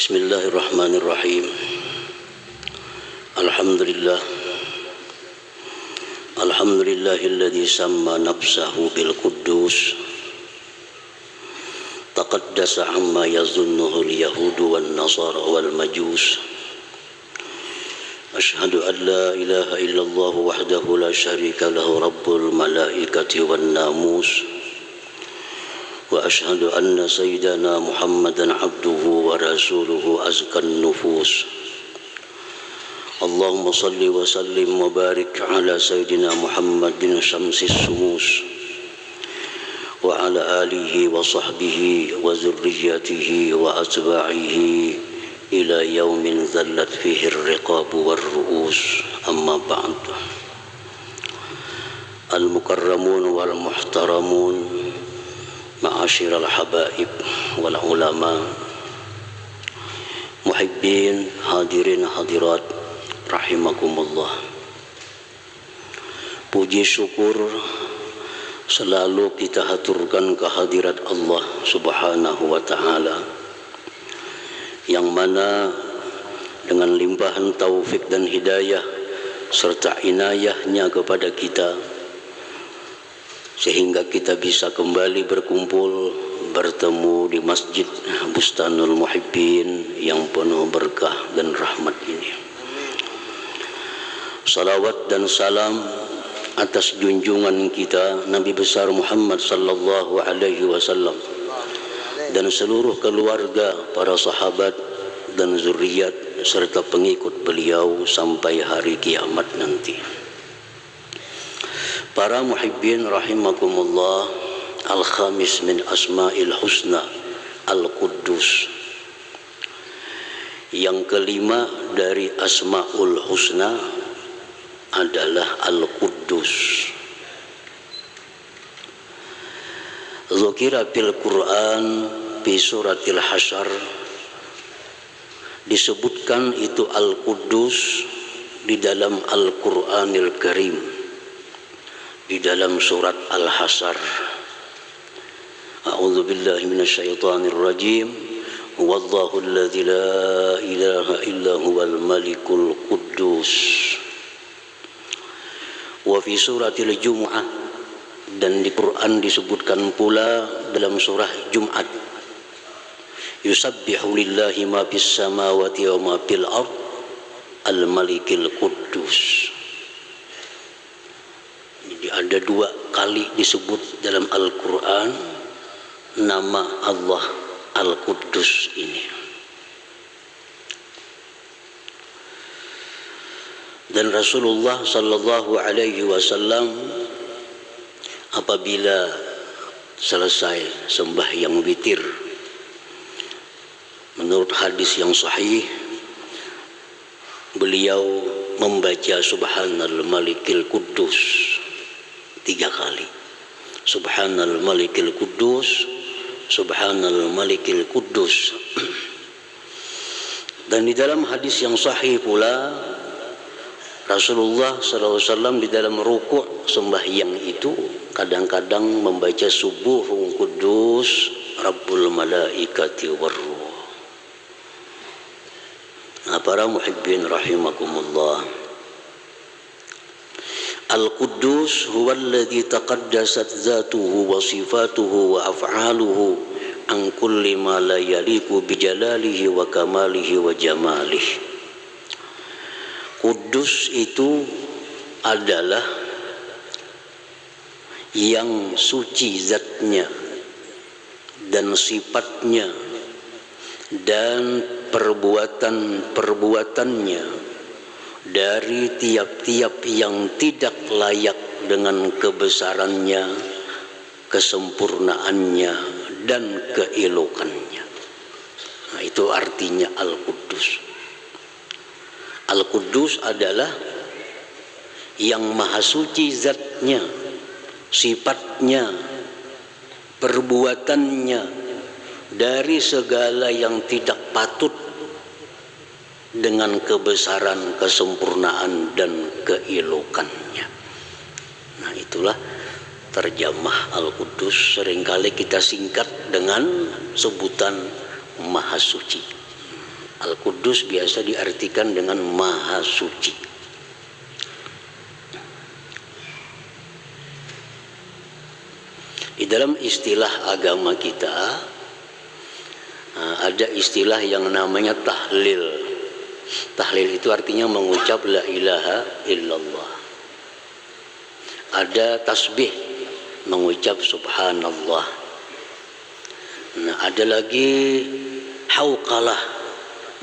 Bismillahirrahmanirrahim. Alhamdulillah. Alhamdulillahilladzi samma nafsahu bil quddus. Taqaddasa amma yazunnuhu al-yahudu wan nasara wal majus. Ashhadu an la ilaha illallah wahdahu la syarika lahu rabbul malaikati wan namus. Wa ashhadu anna sayyidana Muhammadan abduhu wa rasuluhu azkan nufus. Allahumma salli wa sallim wa barik ala sayyidina Muhammadin syamsis sumus wa ala alihi wa sahbihi wa zurriyatihi wa atba'ihi ila yaumin zallat fihi ar-riqabu war-ru'us. Amma ba'du. Al-mukarramun wal muhtaramun, ma'asyiral habaib wal ulama, muhibbin, hadirin hadirat rahimakumullah. Puji syukur selalu kita haturkan kehadirat Allah Subhanahu wa ta'ala, yang mana dengan limpahan taufik dan hidayah serta inayahnya kepada kita, sehingga kita bisa kembali berkumpul bertemu di Masjid Bustanul Muhibbin yang penuh berkah dan rahmat ini. Salawat dan salam atas junjungan kita Nabi besar Muhammad sallallahu alaihi wasallam dan seluruh keluarga, para sahabat dan zuriat serta pengikut beliau sampai hari kiamat nanti. Para muhibbin rahimakumullah, al-khamis min asma'il husna al-quddus. Yang kelima dari asma'ul husna adalah al-quddus. Dzukira fil Quran fi suratil Hasyr, disebutkan itu al-quddus di dalam Al-Qur'anil Karim, di dalam surat Al-Hasyr. A'udzu billahi minasyaitonir rajim. Wallahu alladzi la ilaha illa huwal malikul quddus. Wa fi suratil Jumu'ah, dan di Quran disebutkan pula dalam surah Jumat, yusabbihu lillahi ma fis samawati wa ma fil ard al-malikil quddus. Jadi ada dua kali disebut dalam Al-Quran nama Allah Al-Quddus ini. Dan Rasulullah sallallahu alaihi wasallam apabila selesai sembahyang witir, menurut hadis yang sahih, beliau membaca Subhanal Malikil Quddus 3 kali. Subhanal Malikil Quddus, Subhanal Malikil Quddus. Dan di dalam hadis yang sahih pula, Rasulullah SAW di dalam rukuk sembahyang itu kadang-kadang membaca Subuhun Quddus Rabbul Malaikati Warruh. Nah, para muhibbin rahimakumullah, Al-Quddus huwa alladhi taqaddasat zatuhu wa sifatuhu wa af'aluhu an kulli ma la yaliku bijalalihi wa kamalihi wa jamalihi. Kudus itu adalah yang suci zatnya dan sifatnya dan perbuatan-perbuatannya dari tiap-tiap yang tidak layak dengan kebesarannya, kesempurnaannya, dan keelokannya. Nah, itu artinya Al-Quddus. Al-Quddus adalah yang maha suci zatnya, sifatnya, perbuatannya dari segala yang tidak patut dengan kebesaran, kesempurnaan, dan keelokannya. Nah, itulah terjemah Al-Quddus. Seringkali kita singkat dengan sebutan Maha Suci. Al-Quddus biasa diartikan dengan Maha Suci. Di dalam istilah agama kita ada istilah yang namanya tahlil. Tahlil itu artinya mengucap la ilaha illallah. Ada tasbih, mengucap subhanallah. Nah, ada lagi hauqalah,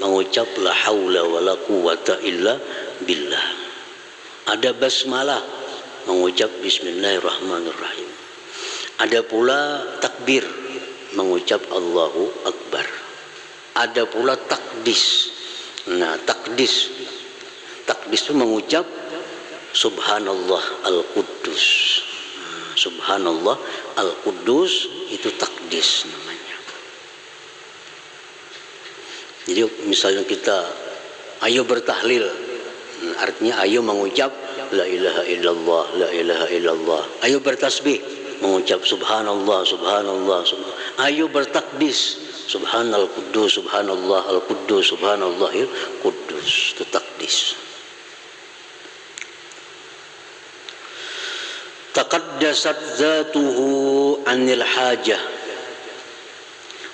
mengucap la haula wala quwata illa billah. Ada basmalah, mengucap bismillahirrahmanirrahim. Ada pula takbir, mengucap Allahu Akbar. Ada pula takdis. Nah, takdis itu mengucap Subhanallah Al-Quddus. Subhanallah Al-Quddus itu takdis namanya. Jadi misalnya kita ayo bertahlil, artinya ayo mengucap la ilaha illallah, la ilaha illallah. Ayo bertasbih, mengucap subhanallah, subhanallah, subhanallah. Ayo bertakdis, subhanal quddus, subhanallah al quddus, subhanallahil quddus. Itu takdis. Taqaddasat zatuhu anil hajah.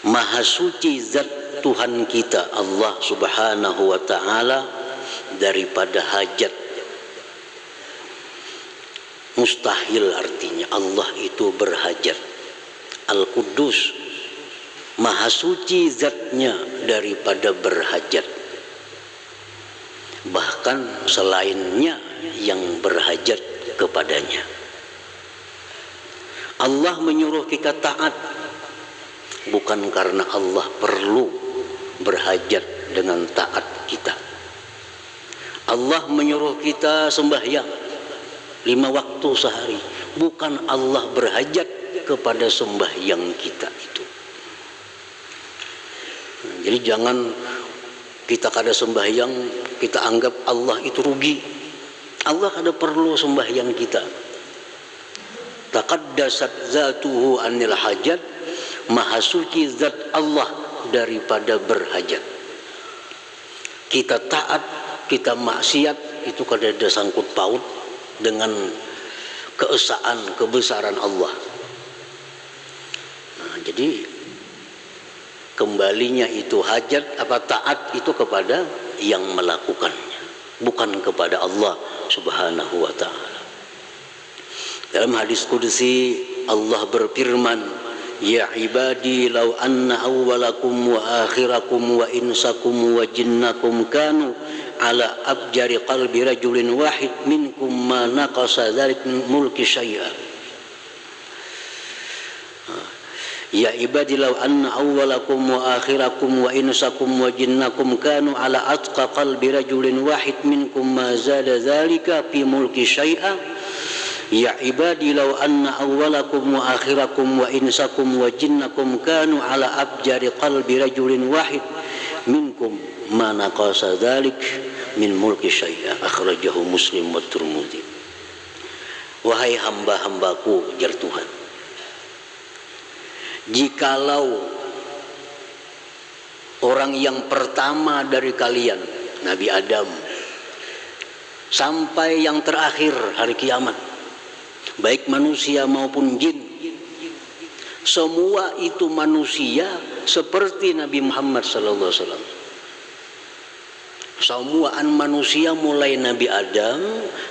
Maha suci zat Tuhan kita Allah Subhanahu wa ta'ala daripada hajat. Mustahil artinya Allah itu berhajat. Al-Quddus, Maha suci zatnya daripada berhajat. Bahkan selainnya yang berhajat kepadanya. Allah menyuruh kita taat bukan karena Allah perlu berhajat dengan taat kita. Allah menyuruh kita sembahyang 5 waktu sehari, bukan Allah berhajat kepada sembahyang kita itu. Jadi jangan kita kada sembahyang kita anggap Allah itu rugi. Allah kada perlu sembahyang kita. Taqaddasat zatuhu anil hajat. Maha suci zat Allah daripada berhajat. Kita taat, kita maksiat, itu kada ada sangkut paut dengan keesaan, kebesaran Allah. Nah, jadi kembalinya itu hajat apa taat itu kepada yang melakukannya, bukan kepada Allah Subhanahu wa ta'ala. Dalam hadis qudsi Allah berfirman, ya ibadi law anna awwalakum wa akhirakum wa insakum wa jinnakum kanu ala abjari qalbi rajulin wahid minkum ma naqasa dzalik min mulki syai'a. Ya ibadi law anna awwalakum wa akhirakum wa insakum wa jinnakum kanu ala atqa qalbi rajulin wahid minkum ma zada dzalika fi mulki syai'a. Ya ibadi law anna awwalakum wa akhirakum wa insakum wa jinnakum kanu ala abjari qalbi rajulin wahid minkum ma naqasa dzalik min mulki syai'a. Akhrajahu Muslim wa Tirmidzi. Wahai hamba-hambaku, jar Tuhan, jikalau orang yang pertama dari kalian, Nabi Adam, sampai yang terakhir hari kiamat, baik manusia maupun jin, semua itu manusia seperti Nabi Muhammad SAW. Semuaan manusia mulai Nabi Adam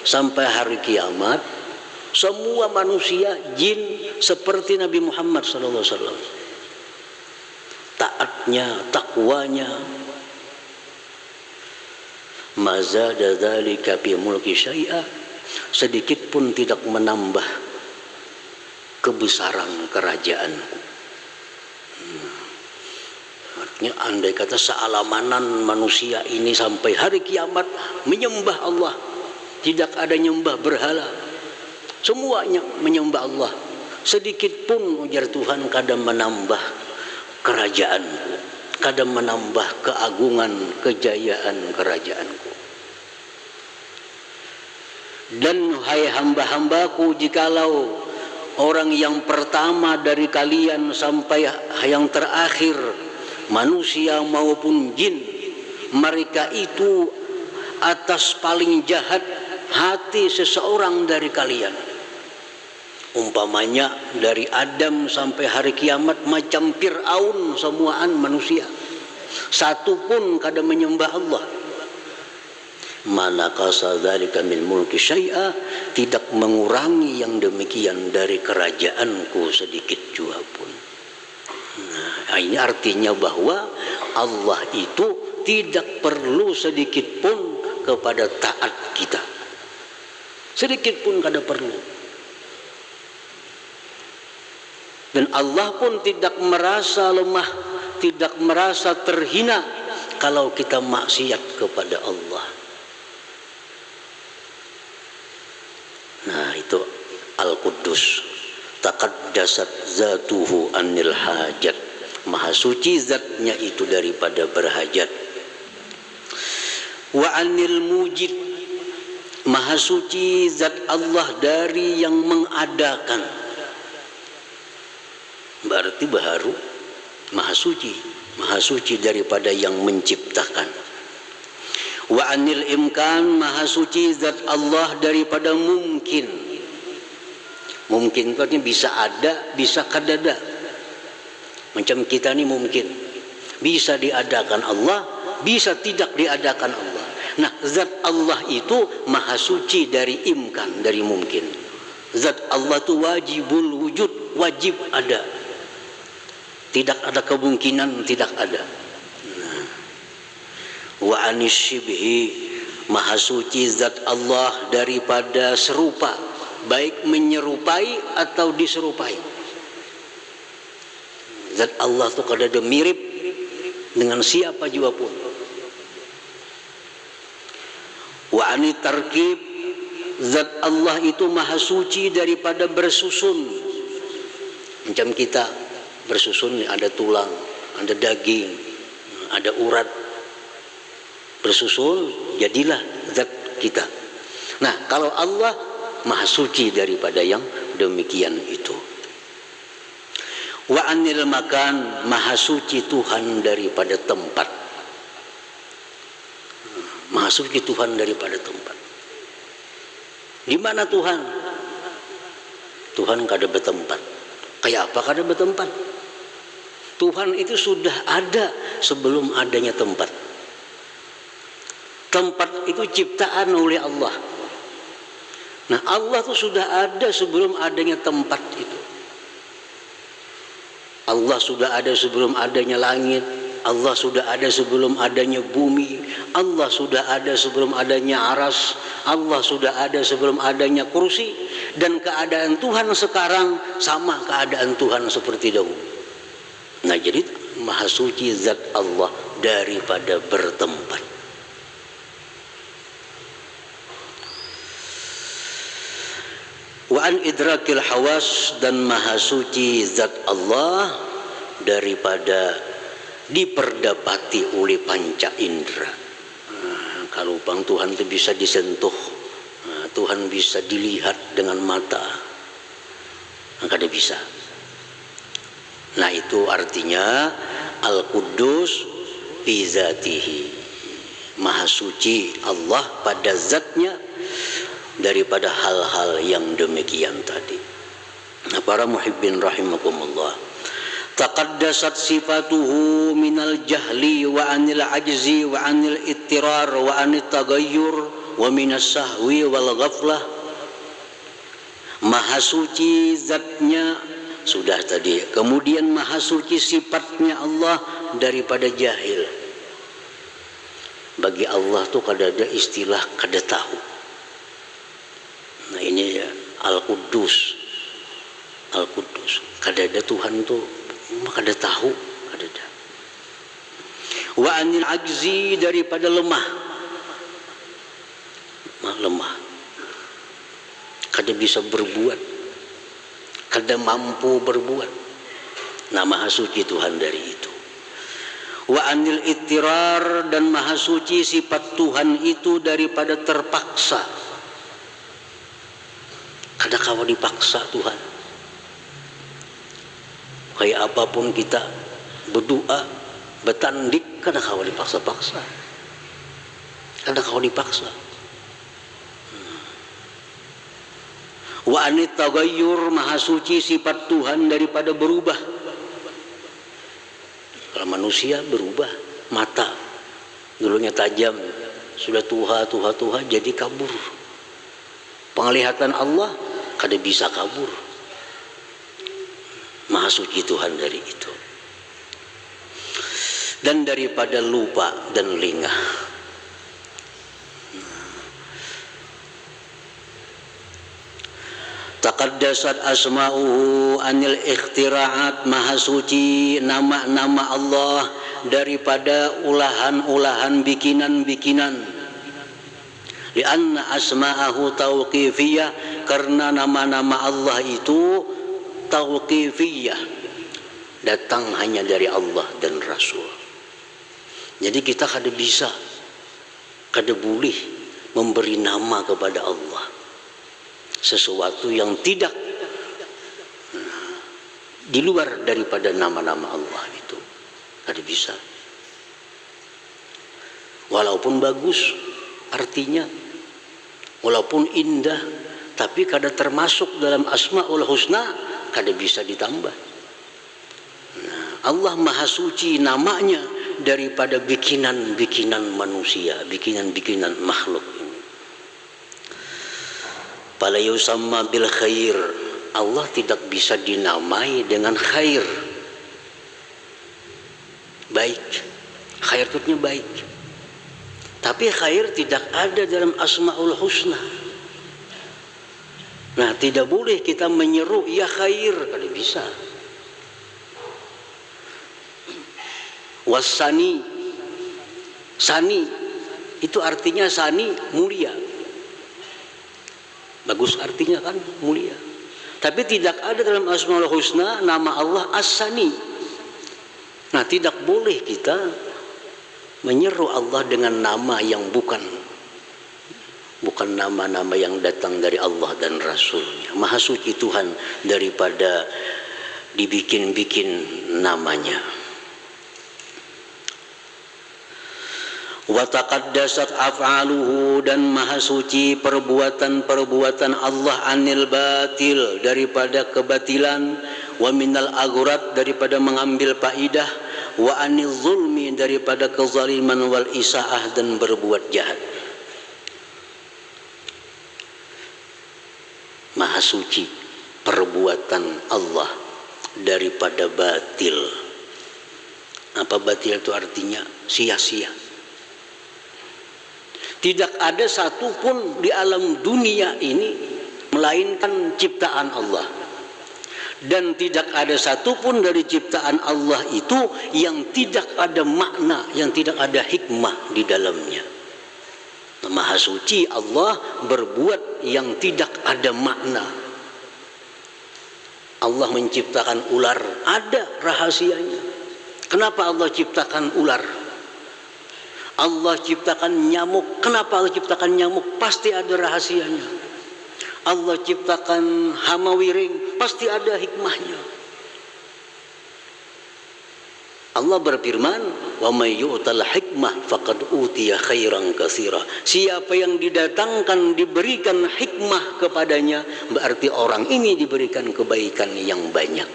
sampai hari kiamat, semua manusia jin seperti Nabi Muhammad SAW. Taatnya, takwanya, mazada dzalika fi mulki syai'a, sedikit pun tidak menambah kebesaran kerajaanku. Artinya andai kata sealamanan manusia ini sampai hari kiamat menyembah Allah, tidak ada nyembah berhala, semuanya menyembah Allah, sedikit pun ujar Tuhan kadang menambah kerajaanku, kadang menambah keagungan kejayaan kerajaanku. Dan hai hamba-hambaku, jikalau orang yang pertama dari kalian sampai yang terakhir, manusia maupun jin, mereka itu atas paling jahat hati seseorang dari kalian. Umpamanya dari Adam sampai hari kiamat macam Fir'aun semuaan manusia, satu pun kada menyembah Allah. Manakasa dzalika min mulki syai'a, tidak mengurangi yang demikian dari kerajaanku sedikit jua pun. Nah, ini artinya bahwa Allah itu tidak perlu sedikit pun kepada taat kita, sedikit pun kada perlu. Dan Allah pun tidak merasa lemah, tidak merasa terhina kalau kita maksiat kepada Allah. Nah, itu Al-Quddus, taqaddasat zatuhu anil hajat, maha suci zatnya itu daripada berhajat. Wa anil mujid, maha suci zat Allah dari yang mengadakan, berarti baharu maha suci daripada yang menciptakan. Wa anil imkan, maha suci zat Allah daripada mungkin. Mungkin itu bisa ada, bisa kadada. Macam kita ini mungkin bisa diadakan Allah, bisa tidak diadakan Allah. Nah, zat Allah itu maha suci dari imkan, dari mungkin. Zat Allah itu wajibul wujud, wajib ada. Tidak ada kemungkinan tidak ada. Wa anis syibhi, maha suci zat Allah daripada serupa, baik menyerupai atau diserupai. Zat Allah itu kada ada mirip dengan siapa juga pun. Wa anit tarkib, zat Allah itu maha suci daripada bersusun. Macam kita bersusun, ada tulang, ada daging, ada urat, bersusun jadilah zat kita. Nah, kalau Allah maha suci daripada yang demikian itu. Wa anil makan, maha suci Tuhan daripada tempat. Maha suci Tuhan daripada tempat. Di mana Tuhan? Tuhan kada bertempat. Kayak apa kada bertempat? Tuhan itu sudah ada sebelum adanya tempat. Tempat itu ciptaan oleh Allah. Nah, Allah itu sudah ada sebelum adanya tempat itu. Allah sudah ada sebelum adanya langit. Allah sudah ada sebelum adanya bumi. Allah sudah ada sebelum adanya aras. Allah sudah ada sebelum adanya kursi. Dan keadaan Tuhan sekarang sama keadaan Tuhan seperti dahulu. Nah, jadi maha suci zat Allah daripada bertempat. Wa an idrakil hawas, dan maha suci zat Allah daripada diperdapati oleh panca indera. Kalau bang Tuhan itu bisa disentuh, Tuhan bisa dilihat dengan mata, kada bisa. Nah, itu artinya Al-Quddus fi zatihi, maha suci Allah pada zatnya daripada hal-hal yang demikian tadi. Nah, para muhibbin rahimakumullah, taqaddasat sifatuhu minal jahli wa anil ajzi wa anil ittirar wa anit tagayyur wa minas sahwi wal ghaflah. Maha suci zatnya sudah tadi. Kemudian maha suci sifatnya Allah daripada jahil. Bagi Allah tuh kada ada istilah kada tahu. Nah, ini ya Al-Quddus. Al-Quddus. Kada ada Tuhan tuh kada tahu, kada ada. Wa anil ajzi, daripada lemah. Lemah. Kada bisa berbuat. Kada mampu berbuat. Nah, maha suci Tuhan dari itu. Wa anil ittirar, dan maha suci sifat Tuhan itu daripada terpaksa. Kada kawa dipaksa Tuhan. Kayak apapun kita berdoa, bertandik, kada kawa dipaksa-paksa. Karena kau dipaksa. Wa anit tagayyur, maha suci sifat Tuhan daripada berubah. Kalau manusia berubah, mata dulunya tajam, sudah tuha jadi kabur. Penglihatan Allah kada bisa kabur. Maha suci Tuhan dari itu. Dan daripada lupa dan lengah. Taqaddasat asma'uhu anil ikhtiraat, maha suci nama-nama Allah daripada ulahan-ulahan bikinan-bikinan. Lianna asma'ahu tauqifiyah, karena nama-nama Allah itu tauqifiyah, datang hanya dari Allah dan Rasul. Jadi kita kada bisa, kada boleh memberi nama kepada Allah sesuatu yang tidak di luar daripada nama-nama Allah itu. Kada bisa. Walaupun bagus artinya, walaupun indah, tapi kada termasuk dalam Asmaul Husna, kada bisa ditambah. Allah maha suci namanya daripada bikinan-bikinan manusia, bikinan-bikinan makhluk. Fala yusamma bil khair, Allah tidak bisa dinamai dengan khair. Baik, khair itu baik. Tapi khair tidak ada dalam Asmaul Husna. Nah, tidak boleh kita menyeru ya khair, kada bisa. Wasani, sani itu artinya sani mulia. Bagus artinya kan mulia. Tapi tidak ada dalam Asmaul Husna nama Allah As-Sani. Nah, tidak boleh kita menyeru Allah dengan nama yang bukan nama-nama yang datang dari Allah dan Rasulnya. Maha suci Tuhan daripada dibikin-bikin namanya. Wa taqaddasat af'aluhu, dan maha suci perbuatan-perbuatan Allah anil batil, daripada kebatilan, wa minal aghurat, daripada mengambil faidah, wa anil zulmi, daripada kezaliman, wal isaah, dan berbuat jahat. Maha suci perbuatan Allah daripada batil. Apa batil itu artinya? Sia-sia. Tidak ada satupun di alam dunia ini melainkan ciptaan Allah. Dan tidak ada satupun dari ciptaan Allah itu yang tidak ada makna, yang tidak ada hikmah di dalamnya. Maha suci Allah berbuat yang tidak ada makna. Allah menciptakan ular, ada rahasianya. Kenapa Allah ciptakan ular? Allah ciptakan nyamuk, kenapa Allah ciptakan nyamuk? Pasti ada rahasianya. Allah ciptakan hama wiring, pasti ada hikmahnya. Allah berfirman, wa may yu'tal hikmah faqad utiya khairan katsira. Siapa yang didatangkan, diberikan hikmah kepadanya, berarti orang ini diberikan kebaikan yang banyak.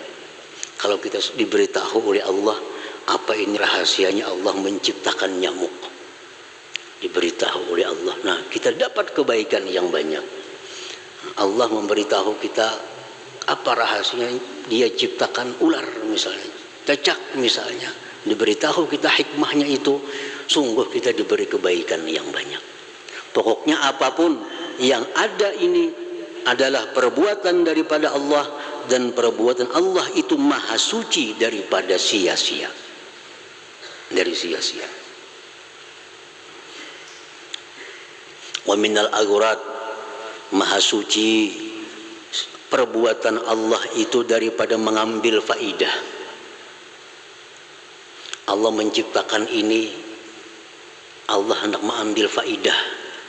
Kalau kita diberitahu oleh Allah, apa ini rahasianya Allah menciptakan nyamuk, diberitahu oleh Allah, nah kita dapat kebaikan yang banyak. Allah memberitahu kita apa rahasianya, dia ciptakan ular misalnya, cacak misalnya, diberitahu kita hikmahnya itu, sungguh kita diberi kebaikan yang banyak. Pokoknya apapun yang ada ini adalah perbuatan daripada Allah, dan perbuatan Allah itu maha suci daripada sia-sia, dari sia-sia. Wa minal aghurat, maha suci perbuatan Allah itu daripada mengambil faidah. Allah menciptakan ini, Allah hendak mengambil faidah,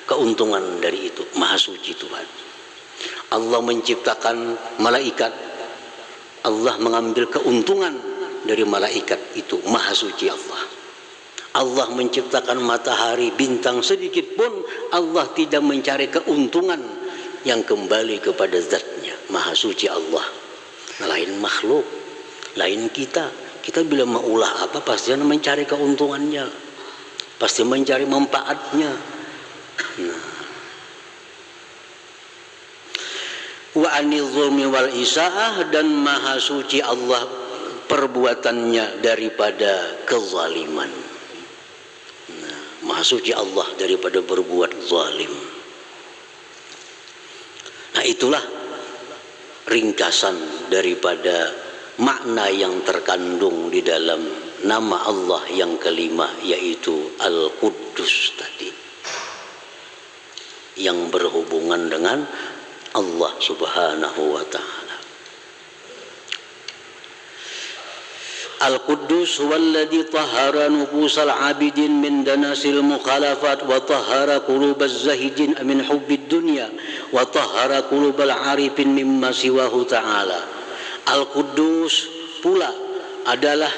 keuntungan dari itu. Maha suci Tuhan. Allah menciptakan malaikat, Allah mengambil keuntungan dari malaikat itu. Maha suci Allah. Allah menciptakan matahari, bintang, sedikit pun Allah tidak mencari keuntungan yang kembali kepada zatnya. Maha suci Allah. Nah, lain makhluk, lain kita. Kita bila maulah apa pasti mencari keuntungannya, pasti mencari manfaatnya. Nah. Wa anil zulmi wal isaah, dan maha suci Allah perbuatannya daripada kezaliman. Nah, maha suci Allah daripada berbuat zalim. Nah, itulah ringkasan daripada makna yang terkandung di dalam nama Allah yang kelima, yaitu Al-Quddus tadi, yang berhubungan dengan Allah subhanahu wa ta'ala. Al-Quddus huwallazi tahhara nufusal abidin min danasil mukhalafat wa tahhara qulubaz zahidin min hubbid dunya wa tahhara qulubal arifin mimma siwahu ta'ala. Al-Quddus pula adalah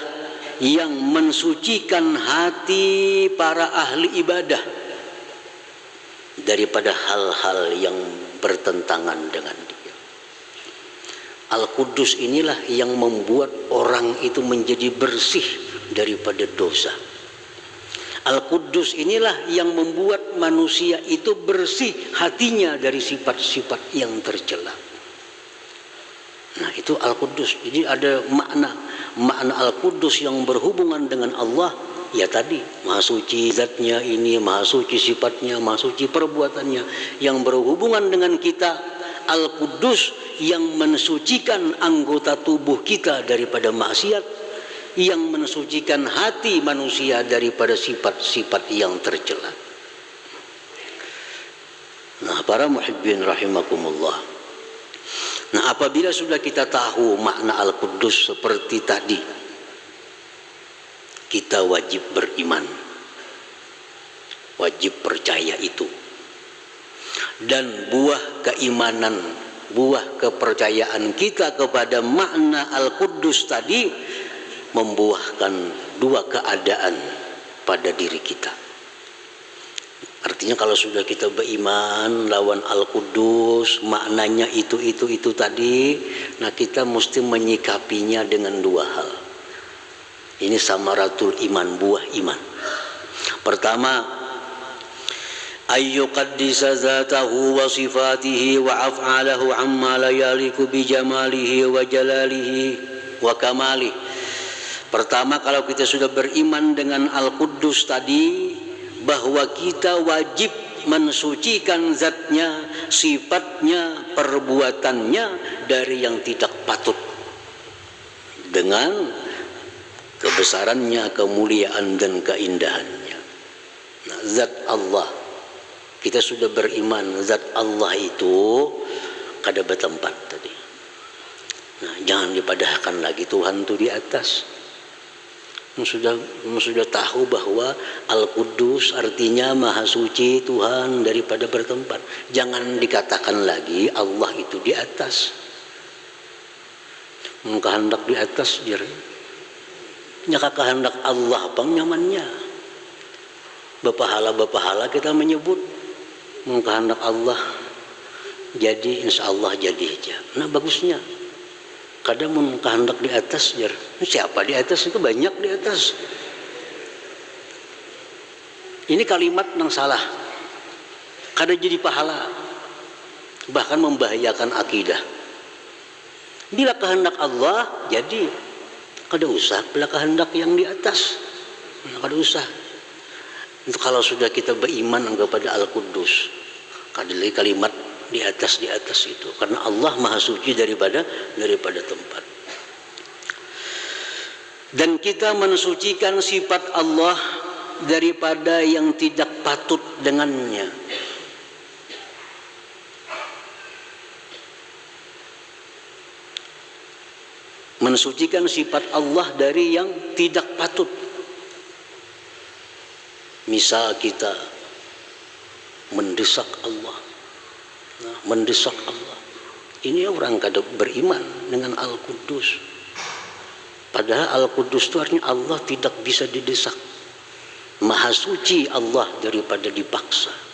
yang mensucikan hati para ahli ibadah daripada hal-hal yang bertentangan dengan dia. Al-Quddus inilah yang membuat orang itu menjadi bersih daripada dosa. Al-Quddus inilah yang membuat manusia itu bersih hatinya dari sifat-sifat yang tercela. Nah, itu Al-Quddus. Jadi ada makna Al-Quddus yang berhubungan dengan Allah. Ya tadi, maha suci zatnya ini, maha suci sifatnya, maha suci perbuatannya. Yang berhubungan dengan kita, Al-Quddus yang mensucikan anggota tubuh kita daripada maksiat, yang mensucikan hati manusia daripada sifat-sifat yang tercela. Nah, para muhibbin rahimakumullah. Nah, apabila sudah kita tahu makna Al-Quddus seperti tadi, kita wajib beriman, wajib percaya itu. Dan buah keimanan, buah kepercayaan kita kepada makna Al-Quddus tadi membuahkan dua keadaan pada diri kita. Artinya kalau sudah kita beriman lawan Al-Quddus, maknanya itu tadi, nah kita mesti menyikapinya dengan dua hal. Ini samaratul iman, buah iman. Pertama, ayyuqaddisa zatahu wa sifatihi wa af'alahu amma la yaliku bi jamalihi wa jalalihi wa kamalih. Pertama, kalau kita sudah beriman dengan Al-Quddus tadi, bahwa kita wajib mensucikan zatnya, sifatnya, perbuatannya dari yang tidak patut, dengan kebesarannya, kemuliaan dan keindahannya. Nah, zat Allah, kita sudah beriman zat Allah itu kada bertempat tadi. Nah, jangan dipadahkan lagi Tuhan itu di atas. Sudah tahu bahwa Al-Quddus artinya maha suci Tuhan daripada bertempat. Jangan dikatakan lagi Allah itu di atas. Kehendak di atas jadi. Nyaka kehendak Allah bang nyamannya. Bepahala kita menyebut kehendak Allah jadi, insya Allah jadi aja. Nah, bagusnya kadang kehendak di atas jar. Siapa di atas? Itu banyak di atas. Ini kalimat yang salah. Kadang jadi pahala, bahkan membahayakan akidah. Bila kehendak Allah jadi, kada usah bila kehendak yang di atas. Kada usah. Itu kalau sudah kita beriman kepada Al-Quddus, kada lagi kalimat di atas itu, karena Allah maha suci daripada tempat. Dan kita mensucikan sifat Allah daripada yang tidak patut dengannya. Mensucikan sifat Allah dari yang tidak patut. Misal kita mendesak Allah. Nah, mendesak Allah. Ini orang kada beriman dengan Al-Quddus. Padahal Al-Quddus itu artinya Allah tidak bisa didesak. Maha suci Allah daripada dipaksa.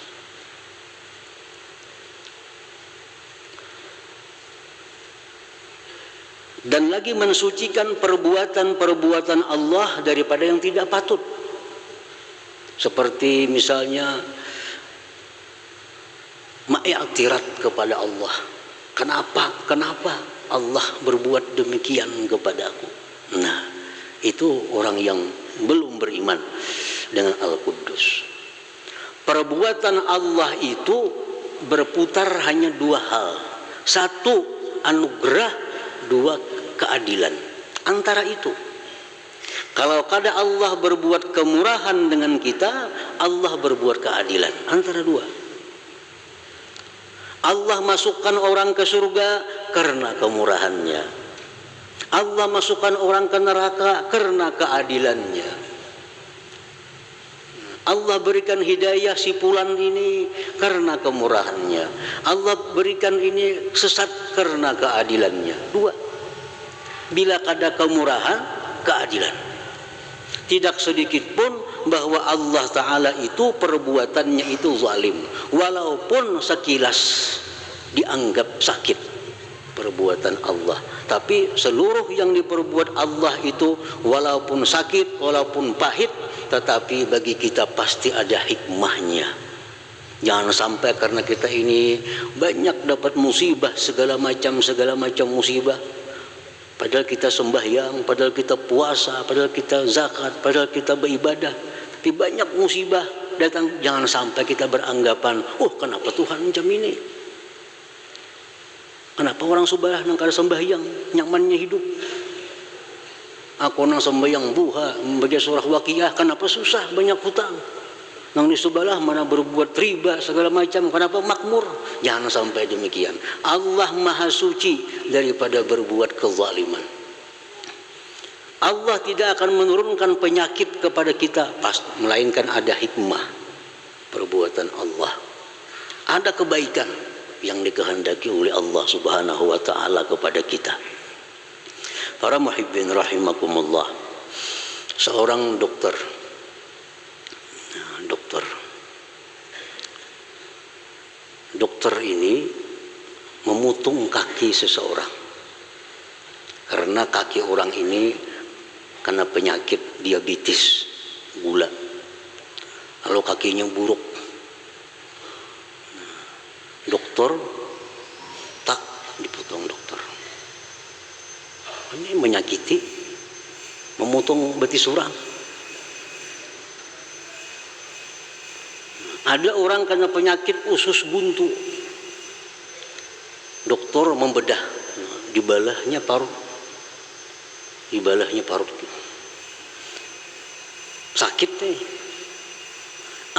Dan lagi mensucikan perbuatan-perbuatan Allah daripada yang tidak patut. Seperti misalnya ma'iktirat kepada Allah. Kenapa Allah berbuat demikian kepadaku? Nah, itu orang yang belum beriman dengan Al-Quddus. Perbuatan Allah itu berputar hanya dua hal. Satu, anugerah. Dua, keadilan. Antara itu, kalau kada Allah berbuat kemurahan dengan kita, Allah berbuat keadilan. Antara dua. Allah masukkan orang ke surga karena kemurahannya. Allah masukkan orang ke neraka karena keadilannya. Allah berikan hidayah si fulan ini karena kemurahannya. Allah berikan ini sesat karena keadilannya. Dua. Bila ada kemurahan, keadilan. Tidak sedikit pun bahwa Allah Ta'ala itu perbuatannya itu zalim. Walaupun sekilas dianggap sakit perbuatan Allah, tapi seluruh yang diperbuat Allah itu walaupun sakit, walaupun pahit, tetapi bagi kita pasti ada hikmahnya. Jangan sampai karena kita ini banyak dapat musibah, segala macam musibah, padahal kita sembahyang, padahal kita puasa, padahal kita zakat, padahal kita beribadah, tapi banyak musibah datang. Jangan sampai kita beranggapan, oh kenapa Tuhan macam ini, kenapa orang sebelah nang kada sembahyang nyamannya hidup, aku nang sembahyang buha membaca surah Waqiah kenapa susah, banyak hutang, nang di sebelah mana berbuat riba segala macam kenapa makmur. Jangan sampai demikian. Allah Maha Suci daripada berbuat kezaliman. Allah tidak akan menurunkan penyakit kepada kita melainkan ada hikmah perbuatan Allah. Ada kebaikan yang dikehendaki oleh Allah Subhanahu wa taala kepada kita. Para muhibbin rahimakumullah. Seorang dokter ini memutung kaki seseorang karena kaki orang ini kena penyakit diabetes, gula, lalu kakinya buruk. Dokter tak dipotong. Dokter ini menyakiti, memotong betis orang. Ada orang kena penyakit usus buntu, dokter membedah di balahnya parut, sakit nih.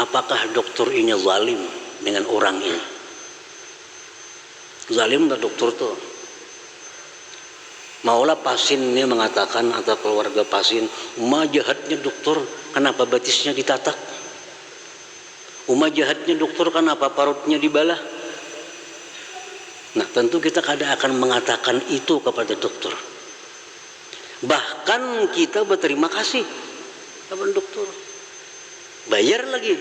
Apakah dokter ini zalim dengan orang ini? Zalim tak dokter tuh? Maulah pasien ini mengatakan atau keluarga pasien, "Uma jahatnya dokter, kenapa batisnya ditatak? Uma jahatnya dokter, kenapa parutnya dibalah?" Nah, tentu kita kadang akan mengatakan itu kepada dokter. Bahkan kita berterima kasih kepada dokter. Bayar lagi.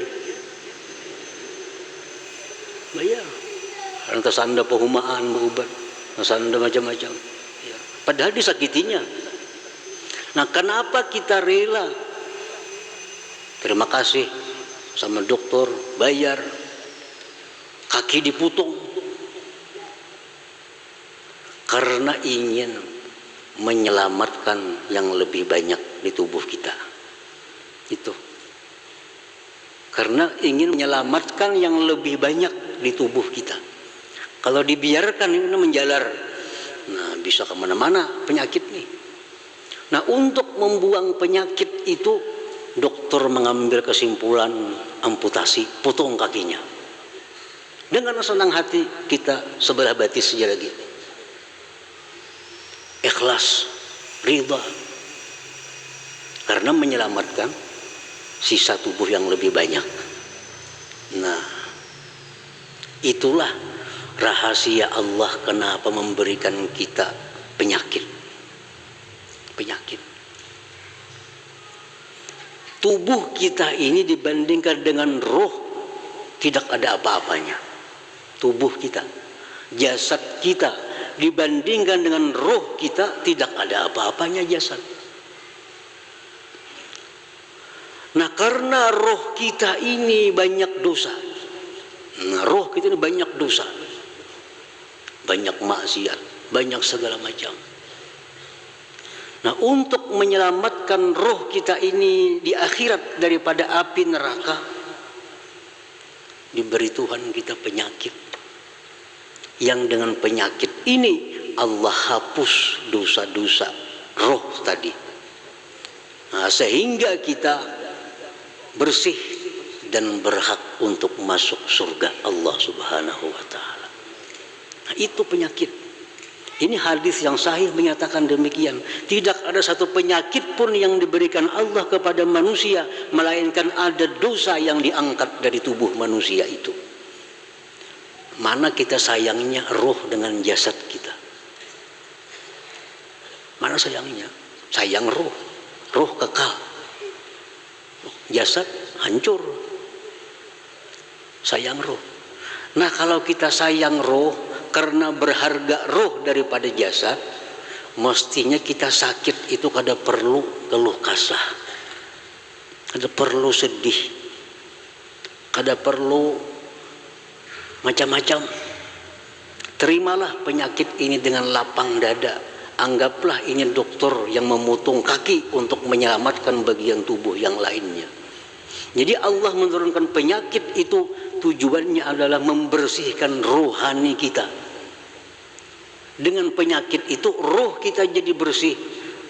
Bayar. Lantas Anda pehumaan berobat, lantas Anda macam-macam. Ya. Padahal disakitinya. Nah, kenapa kita rela? Terima kasih sama dokter, bayar, kaki diputung, karena ingin menyelamatkan yang lebih banyak di tubuh kita. Itu karena ingin menyelamatkan yang lebih banyak di tubuh kita. Kalau dibiarkan ini menjalar, nah bisa kemana-mana penyakit nih. Nah, untuk membuang penyakit itu dokter mengambil kesimpulan amputasi, potong kakinya. Dengan senang hati kita sebelah batis saja lagi. Ikhlas, ridha. Karena menyelamatkan sisa tubuh yang lebih banyak. Nah, itulah rahasia Allah kenapa memberikan kita penyakit. tubuh kita ini dibandingkan dengan roh tidak ada apa-apanya. Tubuh kita, jasad kita dibandingkan dengan roh kita tidak ada apa-apanya jasad. Nah, karena roh kita ini banyak dosa. Roh kita ini banyak dosa, banyak maksiat, banyak segala macam. Nah, untuk menyelamatkan roh kita ini di akhirat daripada api neraka, diberi Tuhan kita penyakit. Yang dengan penyakit ini Allah hapus dosa-dosa roh tadi. Nah, sehingga kita bersih dan berhak untuk masuk surga Allah Subhanahu wa taala. Nah, itu penyakit. Ini hadis yang sahih menyatakan demikian. Tidak ada satu penyakit pun yang diberikan Allah kepada manusia, melainkan ada dosa yang diangkat dari tubuh manusia itu. Mana kita sayangnya roh dengan jasad kita? Mana sayangnya? Sayang roh. Roh kekal. Jasad hancur. Sayang roh. Nah, kalau kita sayang roh, karena berharga roh daripada jasad, mestinya kita sakit itu kada perlu keluh kasah, kada perlu sedih, kada perlu macam-macam. Terimalah penyakit ini dengan lapang dada. Anggaplah ini dokter yang memotong kaki untuk menyelamatkan bagian tubuh yang lainnya. Jadi Allah menurunkan penyakit itu tujuannya adalah membersihkan rohani kita. Dengan penyakit itu roh kita jadi bersih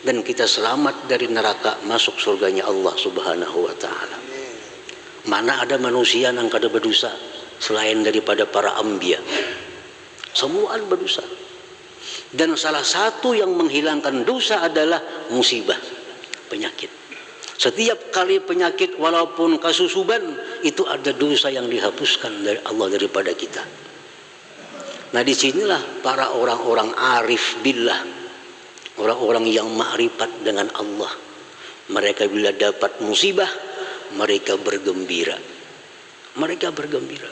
dan kita selamat dari neraka, masuk surganya Allah Subhanahu wa taala. Mana ada manusia yang kada berdosa selain daripada para anbiya. Semua berdosa. Dan salah satu yang menghilangkan dosa adalah musibah, penyakit. Setiap kali penyakit walaupun kasusuban, itu ada dosa yang dihapuskan dari Allah daripada kita. Nah, disinilah para orang-orang arif billah, orang-orang yang makrifat dengan Allah, mereka bila dapat musibah, mereka bergembira. Mereka bergembira.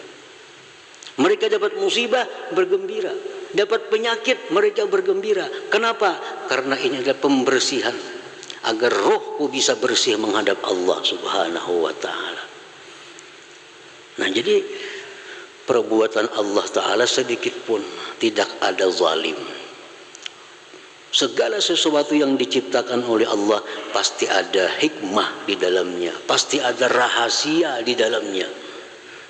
Mereka dapat musibah, bergembira. Dapat penyakit, mereka bergembira. Kenapa? Karena ini adalah pembersihan, agar rohku bisa bersih menghadap Allah Subhanahu wa taala. Nah, jadi perbuatan Allah Ta'ala sedikit pun tidak ada zalim. Segala sesuatu yang diciptakan oleh Allah pasti ada hikmah di dalamnya, pasti ada rahasia di dalamnya.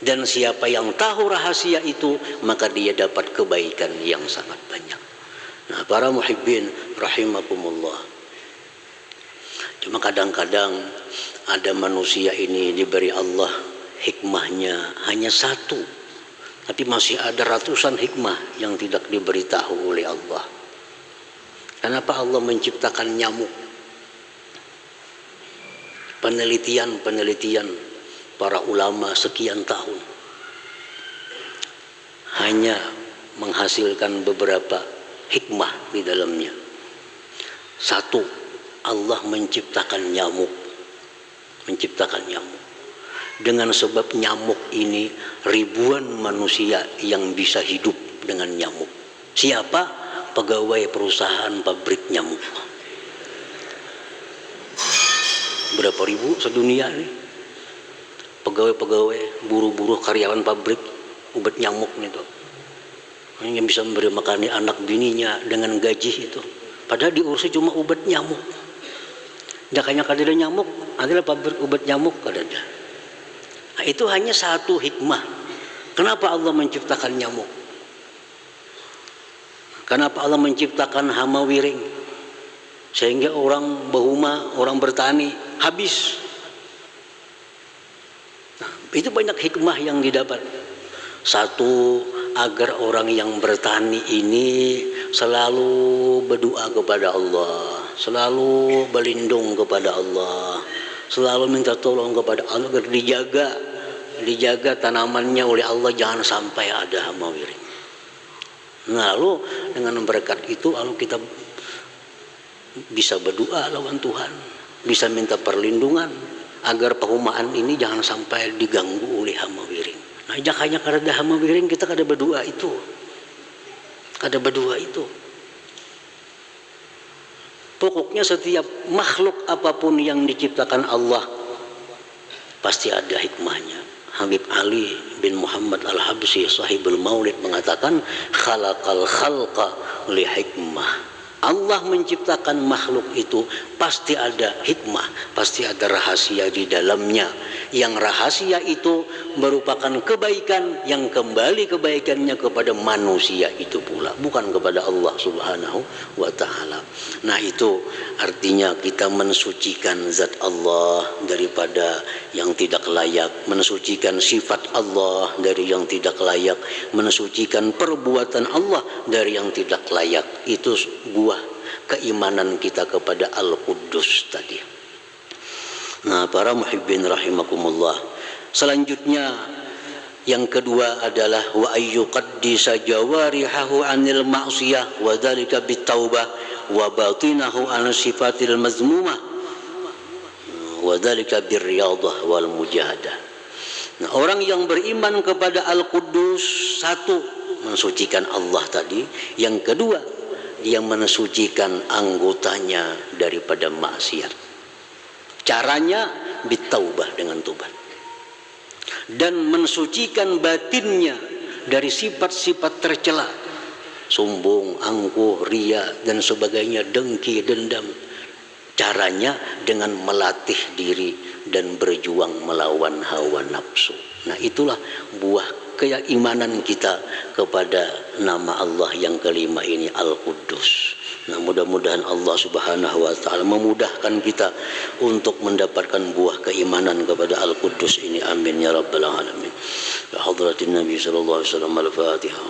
Dan siapa yang tahu rahasia itu, maka dia dapat kebaikan yang sangat banyak. Nah, para muhibbin rahimakumullah. Cuma kadang-kadang ada manusia ini diberi Allah hikmahnya hanya satu, tapi masih ada ratusan hikmah yang tidak diberitahu oleh Allah. Kenapa Allah menciptakan nyamuk? Penelitian para ulama sekian tahun hanya menghasilkan beberapa hikmah di dalamnya. Satu, Allah menciptakan nyamuk. Dengan sebab nyamuk ini ribuan manusia yang bisa hidup dengan nyamuk. Siapa? Pegawai perusahaan pabrik nyamuk. Berapa ribu sedunia nih? Pegawai-pegawai, buruh-buruh, karyawan pabrik obat nyamuk itu. Yang bisa memberi makan anak bininya dengan gaji itu. Padahal diurusi cuma obat nyamuk. Dakanya kada ada nyamuk, adalah pabrik obat nyamuk kada ada. Nah, itu hanya satu hikmah. Kenapa Allah menciptakan nyamuk? Kenapa Allah menciptakan hama wiring? Sehingga orang berhuma, orang bertani habis. Nah, itu banyak hikmah yang didapat. Satu, agar orang yang bertani ini selalu berdoa kepada Allah, selalu berlindung kepada Allah, selalu minta tolong kepada Allah agar dijaga tanamannya oleh Allah, jangan sampai ada hama wiring. Lalu dengan berkat itu lalu kita bisa berdoa lawan Tuhan, bisa minta perlindungan agar perumahan ini jangan sampai diganggu oleh hama wiring. Nah, jakanya kada hama wiring kita kada berdua itu. Kada berdua itu. Pokoknya setiap makhluk apapun yang diciptakan Allah pasti ada hikmahnya. Habib Ali bin Muhammad Al-Habsyi sahibul Maulid mengatakan khalaqal khalqa li hikmah. Allah menciptakan makhluk itu pasti ada hikmah, pasti ada rahasia di dalamnya. Yang rahasia itu merupakan kebaikan yang kembali kebaikannya kepada manusia itu pula, bukan kepada Allah Subhanahu wa Ta'ala. Nah, itu artinya kita mensucikan zat Allah daripada yang tidak layak, mensucikan sifat Allah dari yang tidak layak, mensucikan perbuatan Allah dari yang tidak layak. Itu buah keimanan kita kepada Al-Quddus tadi. Nah, para muhibbin rahimakumullah, selanjutnya yang kedua adalah wa ayyuqaddisa jawarihahu anil ma'siyah wa dzalika bitaubah wa batinahu an sifatil mazmumah wa dzalika birriyadah wal mujahadah. Nah, orang yang beriman kepada Al-Quddus, satu, mensucikan Allah tadi. Yang kedua, dia mensucikan anggotanya daripada maksiat. Caranya bitaubah, dengan tobat. Dan mensucikan batinnya dari sifat-sifat tercela, sombong, angkuh, ria dan sebagainya, dengki, dendam. Caranya dengan melatih diri dan berjuang melawan hawa nafsu. Nah, itulah buah keimanan kita kepada nama Allah yang kelima ini, Al-Quddus. Nah, mudah-mudahan Allah Subhanahu wa Ta'ala memudahkan kita untuk mendapatkan buah keimanan kepada Al-Quddus ini. Amin ya rabbal alamin. Ya hadratin Nabi sallallahu alaihi wasallam. Al-Fatihah.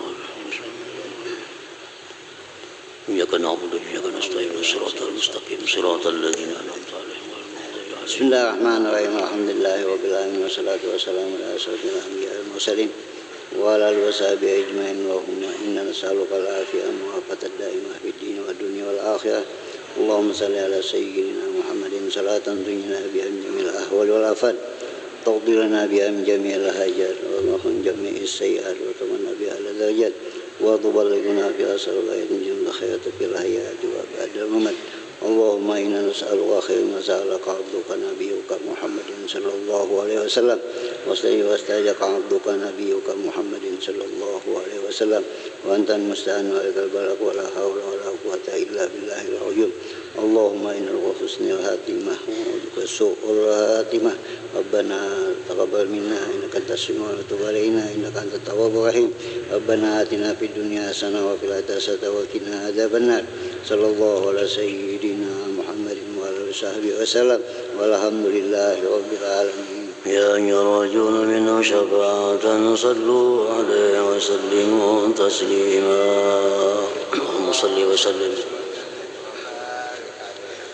Iyyaka na'budu wa iyyaka nasta'in. Shiratal mustaqim. Shiratal ladzina an'amta 'alaihim ghairil maghdubi 'alaihim. Bismillahirrahmanirrahim. Alhamdulillahi rabbil alamin wassalatu wassalamu ala asyrofil anbiya'i wal mursalin wa ala alihi washabihi ajmain. Allahumma inna nas'aluka al-'afiyah wa al-muwafaqata ad-da'imah fid din wad dunya wal akhirah. Allahumma shalli ala sayyidina Muhammadin salatan tunjina biha min jamil ahwal wal afat, taqdi lana biha min jamil hajat, wa min jami'is sayyi'at, wa tamanna biha ala darajat, wa tuballighuna biha sallallahu jumlah khairat fil hayati wa ba'da mamat. Allahumma inna nas'aluka khairan ma sa'alaka 'abduka nabiyyuka Muhammadin sallallahu alaihi wasallam wa wastajaka 'abduka nabiyyuka Muhammadin sallallahu alaihi wasallam wa anta al-musta'an wa lakal balagh wa la hawla wa la quwwata illa billahil 'aliyyil. Allahumma innal husnul khatimah wa bika su'ul khatimah. Rabbana taqabbal minna innaka antas samiul 'alim wa tub 'alaina innaka antat tawwabur rahim. Rabbana atina fid dunya hasanah wa fil akhirati hasanah wa qina adzabannar. Sallallahu ala sayyidina Muhammadin wa ala sahbihi wasallam walhamdulillahi rabbil alamin. Ya yarjuna minna syafa'atan sallu alaihi wa sallimu taslima. Allahumma salli wa sallim